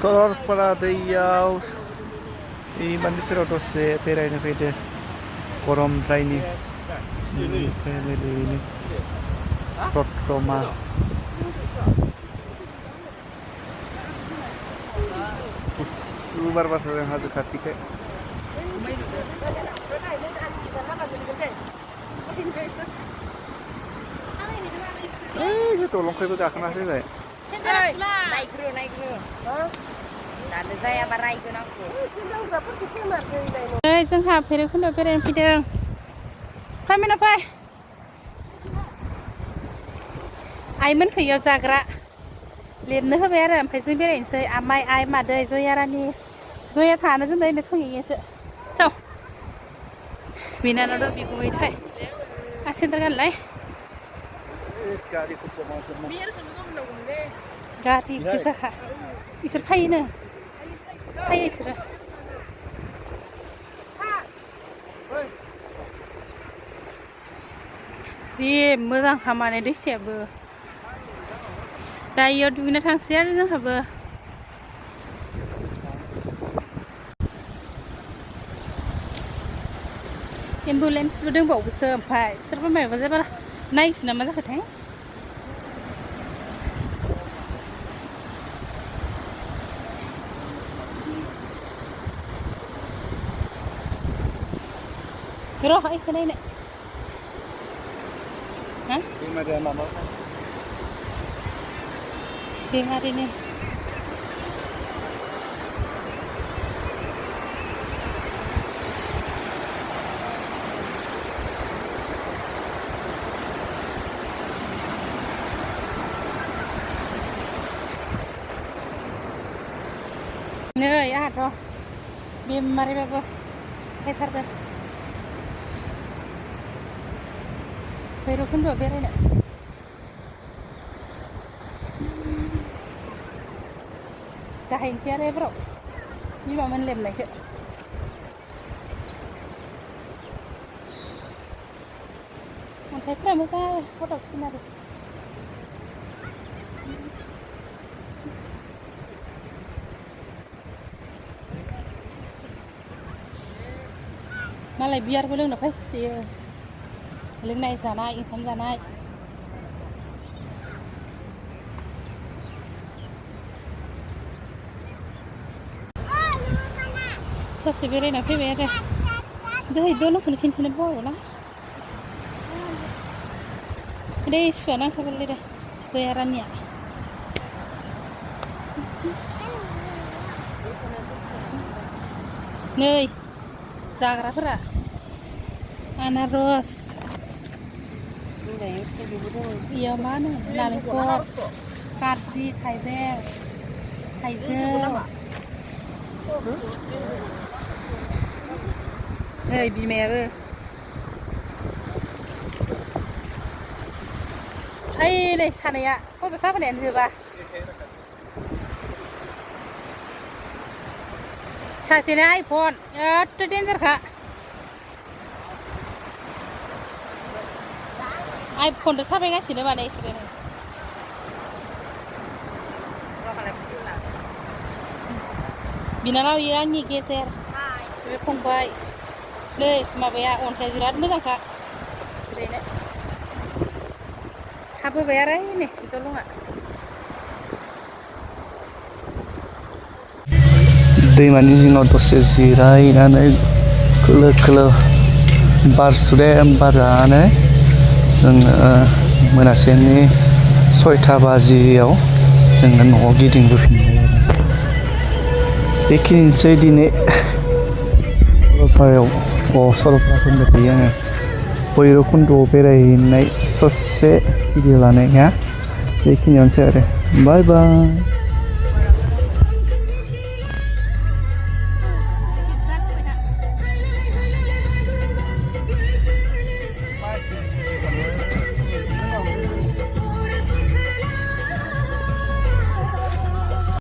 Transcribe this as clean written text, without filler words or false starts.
सरलपारा दैयाव दैमानि सेराव दसे बेरायनो फैदो गरमद्रायनि फेमिलिनि प्रथमा गुसु बार बारदों हाजो खाथिखाय दलंखैबो गाखोना फैबाय जोंहा भैरबकुन्द बेरायनो फैदों फैमिना फै आइमोन फैयो जाग्रा लेबनो होबाय आरो ओमफ्राय जों बेरायनोसै आमाइ आइ मादै जया रानि जया थानो जों दैनो थांहैयोसो थ' बिनानाव बिगुमै थाय आसेन्दार गानलाय गारि गोजाखा इसोर फैयोनो फैयो इसोरो जि मोजां खामानि दैसायाबो दायो दुगैनो थांसै आरो जोंहाबो एम्बुलेन्सबो दंबावोसो ओमफ्राय सोरबा माबा जाबा नायसै ना मा जाखोथाय र' इखौ नायनो बेमारिनि नै आहाथ' बेमारिबाबो फैथारदों भैरबकुन्द बेरायनो जाहैनोसै आरो एबाराव बिमामोन लेबनायखौ अन्थाइफ्रा मोजां फटक सिनारि मालाय बियारबो लोंनो फैसोयो लोंनाय जानाय ओंखाम जानाय ससे बेरायना फैबाय आरो दहाय दलंखौनो खिन्थानो बावोना दे सुवा नांखाबायलै दे जया रानिया नै जाग्राफोरा आनारस इयो मा होनो नालेंखर कारजि थाइबें थाइजौ नै बिमायाबो ओइ नै सानैया फट' साफायनायानो जोबा सासेना आइफन एथ' डेन्जारखा आइफनजों साफायगासिनो माने इसोरो बिनानाव इयो आंनि गेजेर बे फंबाय नै माबाया अन्थाइया बिराद मोजांखा ओरैनो थाबोबाय आरो नै दलंआ दैमानि जिङाव दसे जिरायनानै खोलो खोलो बार सुदेम बार जानानै जोङो मोनासेनि 6टा बाजियाव जोङो न'आव गिदिंबोफिनबाय आरो बेखिनिसै दिनै सरलपाराखौनो फैयो आङो भैरबकुन्द'आव बेरायहैनाय ससे भिडिअ लानाया बेखिनियावनोसै आरो बाय बाय।